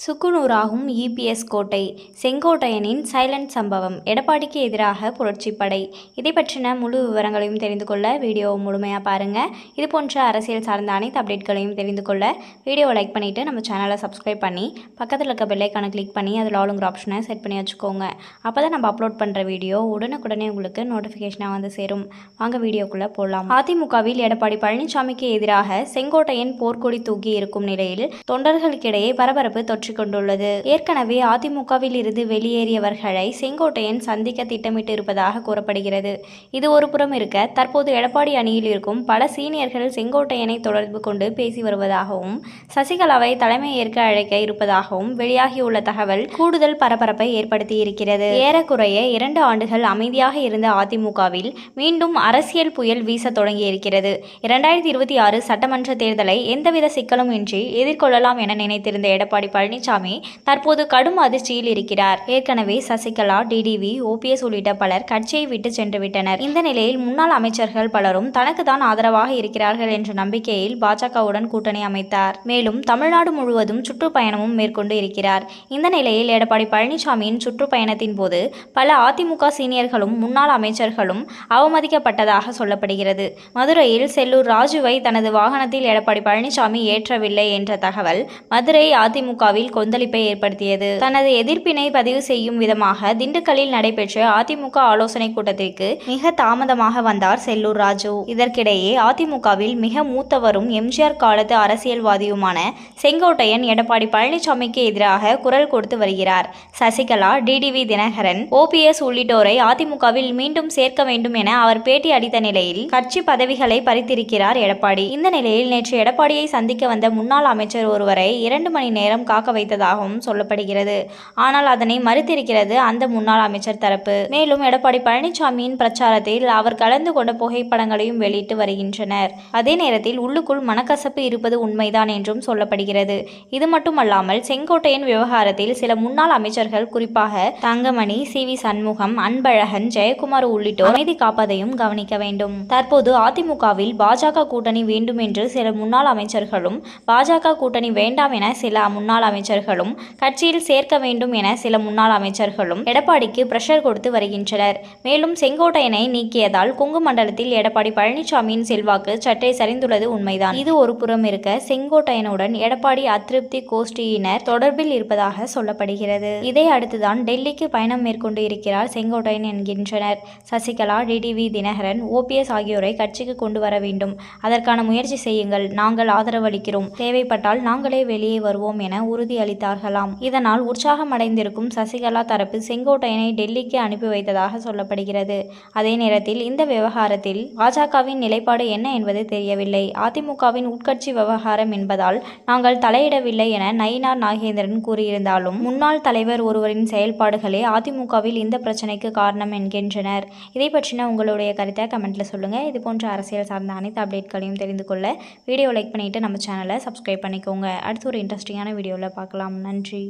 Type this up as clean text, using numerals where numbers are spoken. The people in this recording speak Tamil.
சுக்குநூறாகும் இபிஎஸ் கோட்டை. செங்கோட்டையனின் சைலண்ட் சம்பவம். எடப்பாடிக்கு எதிராக புரட்சிப்படை. இதை பற்றின முழு விவரங்களையும் தெரிந்து கொள்ள வீடியோவை முழுமையாக பாருங்கள். இது போன்ற அரசியல் சார்ந்த அனைத்து அப்டேட்களையும் தெரிந்து கொள்ள வீடியோவை லைக் பண்ணிவிட்டு நம்ம சேனலை சப்ஸ்கிரைப் பண்ணி பக்கத்தில் இருக்க பெல்லைக்கான கிளிக் பண்ணி அதில் ஆளுங்கிற ஆப்ஷனை செட் பண்ணி வச்சுக்கோங்க. அப்போ தான் நம்ம அப்லோட் பண்ணுற வீடியோ உடனுக்குடனே உங்களுக்கு நோட்டிஃபிகேஷனாக வந்து சேரும். வாங்க வீடியோக்குள்ளே போகலாம். அதிமுகவில் எடப்பாடி பழனிசாமிக்கு எதிராக செங்கோட்டையன் போர்க்கொடி தூக்கி இருக்கும் நிலையில் தொண்டர்களுக்கிடையே பரபரப்பு கொண்டுள்ளது. ஏற்கனவே அதிமுகவில் இருந்து வெளியேறியவர்களை செங்கோட்டையன் சந்திக்க திட்டமிட்டு இருப்பதாக கூறப்படுகிறது. இது ஒரு புறம் இருக்க, தற்போது எடப்பாடி அணியில் இருக்கும் பல சீனியர்கள் செங்கோட்டையனை தொடர்பு கொண்டு பேசி வருவதாகவும் சசிகலாவை தலைமை ஏற்க அழைக்க இருப்பதாகவும் வெளியாகியுள்ள தகவல் கூடுதல் பரபரப்பை ஏற்படுத்தி இருக்கிறது. ஏறக்குறைய 2 ஆண்டுகள் அமைதியாக இருந்த அதிமுகவில் மீண்டும் அரசியல் புயல் வீச தொடங்கியிருக்கிறது. 2026 சட்டமன்ற தேர்தலை எந்தவித சிக்கலும் இன்றி எதிர்கொள்ளலாம் என நினைத்திருந்த எடப்பாடி பழனிசாமி தற்போது கடும் அதிர்ச்சியில் இருக்கிறார். ஏற்கனவே சசிகலா, டிடிவி, ஓபிஎஸ் உள்ளிட்ட பலர் கட்சியை விட்டு சென்று விட்டனர். இந்த நிலையில் முன்னாள் அமைச்சர்கள் பலரும் தனக்கு தான் ஆதரவாக இருக்கிறார்கள் என்ற நம்பிக்கையில் பாஜகவுடன் கூட்டணி அமைத்தார். மேலும் தமிழ்நாடு முழுவதும் சுற்றுப்பயணமும் மேற்கொண்டு இருக்கிறார். இந்த நிலையில் எடப்பாடி பழனிசாமியின் சுற்றுப்பயணத்தின் போது பல அதிமுக சீனியர்களும் முன்னாள் அமைச்சர்களும் அவமதிக்கப்பட்டதாக சொல்லப்படுகிறது. மதுரையில் செல்லூர் ராஜுவை தனது வாகனத்தில் எடப்பாடி பழனிசாமி ஏற்றவில்லை என்ற தகவல் மதுரை அதிமுகவில் கொந்தளிப்பை ஏற்படுத்தியது. தனது எதிர்ப்பினை பதிவு செய்யும் விதமாக திண்டுக்கல்லில் நடைபெற்ற அதிமுக ஆலோசனை கூட்டத்திற்கு மிக தாமதமாக வந்தார் செல்லூர் ராஜு. இதற்கிடையே அதிமுகவில் மிக மூத்தவரும் எம்ஜிஆர் காலத்து அரசியல்வாதியுமான செங்கோட்டையன் எடப்பாடி பழனிசாமிக்கு எதிராக குரல் கொடுத்து வருகிறார். சசிகலா, டிடிவி தினகரன், ஓபிஎஸ் உள்ளிட்டோரை அதிமுகவில் மீண்டும் சேர்க்க வேண்டும் என அவர் பேட்டி அளித்த நிலையில் கட்சி பதவிகளை பறித்திருக்கிறார் எடப்பாடி. இந்த நிலையில் நேற்று எடப்பாடியை சந்திக்க வந்த முன்னாள் அமைச்சர் ஒருவரை 2 மணி நேரம் காக்க வைத்ததாகவும் சொல்லப்படுகிறது. ஆனால் அதனை மறுத்திருக்கிறது அந்த முன்னாள் அமைச்சர் தரப்பு. மேலும் எடப்பாடி பழனிசாமியின் பிரச்சாரத்தில் அவர் கலந்து கொண்ட புகைப்படங்களையும் வெளியிட்டு வருகின்றனர். அதே நேரத்தில் உள்ளுக்குள் மனக்கசப்பு இருப்பது உண்மைதான் என்றும் சொல்லப்படுகிறது. இது மட்டுமல்லாமல் செங்கோட்டையன் விவகாரத்தில் சில முன்னாள் அமைச்சர்கள் குறிப்பாக தங்கமணி, சி.வி. சண்முகம், அன்பழகன், ஜெயக்குமார் உள்ளிட்டோர் அமைதி காப்பதையும் கவனிக்க வேண்டும். தற்போது அதிமுகவில் பாஜக கூட்டணி வேண்டும் என்று சில முன்னாள் அமைச்சர்களும், பாஜக கூட்டணி வேண்டாம் என சில முன்னாள் அமைச்சர்களும், கட்சியில் சேர்க்க வேண்டும் என சில முன்னாள் அமைச்சர்களும் எடப்பாடிக்கு பிரஷர் கொடுத்து வருகின்றனர். மேலும் செங்கோட்டையனை நீக்கியதால் கொங்கு மண்டலத்தில் எடப்பாடி பழனிசாமியின் செல்வாக்கு சற்றே சரிந்துள்ளது உண்மைதான். இது ஒரு புறம் இருக்க, செங்கோட்டையனுடன் எடப்பாடி அதிருப்தி கோஷ்டியினர் தொடர்பில் இருப்பதாக சொல்லப்படுகிறது. இதை அடுத்துதான் டெல்லிக்கு பயணம் மேற்கொண்டு இருக்கிறார் செங்கோட்டையன் என்கின்றனர். சசிகலா, டிடிவி தினகரன், ஓபிஎஸ் ஆகியோரை கட்சிக்கு கொண்டு வர வேண்டும். அதற்கான முயற்சி செய்யுங்கள். நாங்கள் ஆதரவளிக்கிறோம். தேவைப்பட்டால் நாங்களே வெளியே வருவோம் என உறுதி அளித்தார்களாம். இதனால் உற்சாகமடைந்திருக்கும் சசிகலா தரப்பு செங்கோட்டையனை டெல்லிக்கு அனுப்பி வைத்ததாக சொல்லப்படுகிறது. அதே நேரத்தில் இந்த விவகாரத்தில் பாஜகவின் நிலைப்பாடு என்ன என்பது தெரியவில்லை. அதிமுகவின் உட்கட்சி விவகாரம் என்பதால் நாங்கள் தலையிடவில்லை என நயினார் நாகேந்திரன் கூறியிருந்தாலும் முன்னாள் தலைவர் ஒருவரின் செயல்பாடுகளே அதிமுகவில் இந்த பிரச்சனைக்கு காரணம் என்கின்றனர். இதை பற்றின உங்களுடைய கருத்தை கமெண்ட்ல சொல்லுங்க. இது போன்ற அரசியல் சார்ந்த அனைத்து அப்டேட்களையும் தெரிந்து கொள்ள வீடியோ லைக் பண்ணிட்டு நம்ம சேனலை சப்ஸ்கிரைப் பண்ணிக்கோங்க. அடுத்து ஒரு இன்ட்ரெஸ்டிங்கான வீடியோவில் பார்க்கலாம். நன்றி.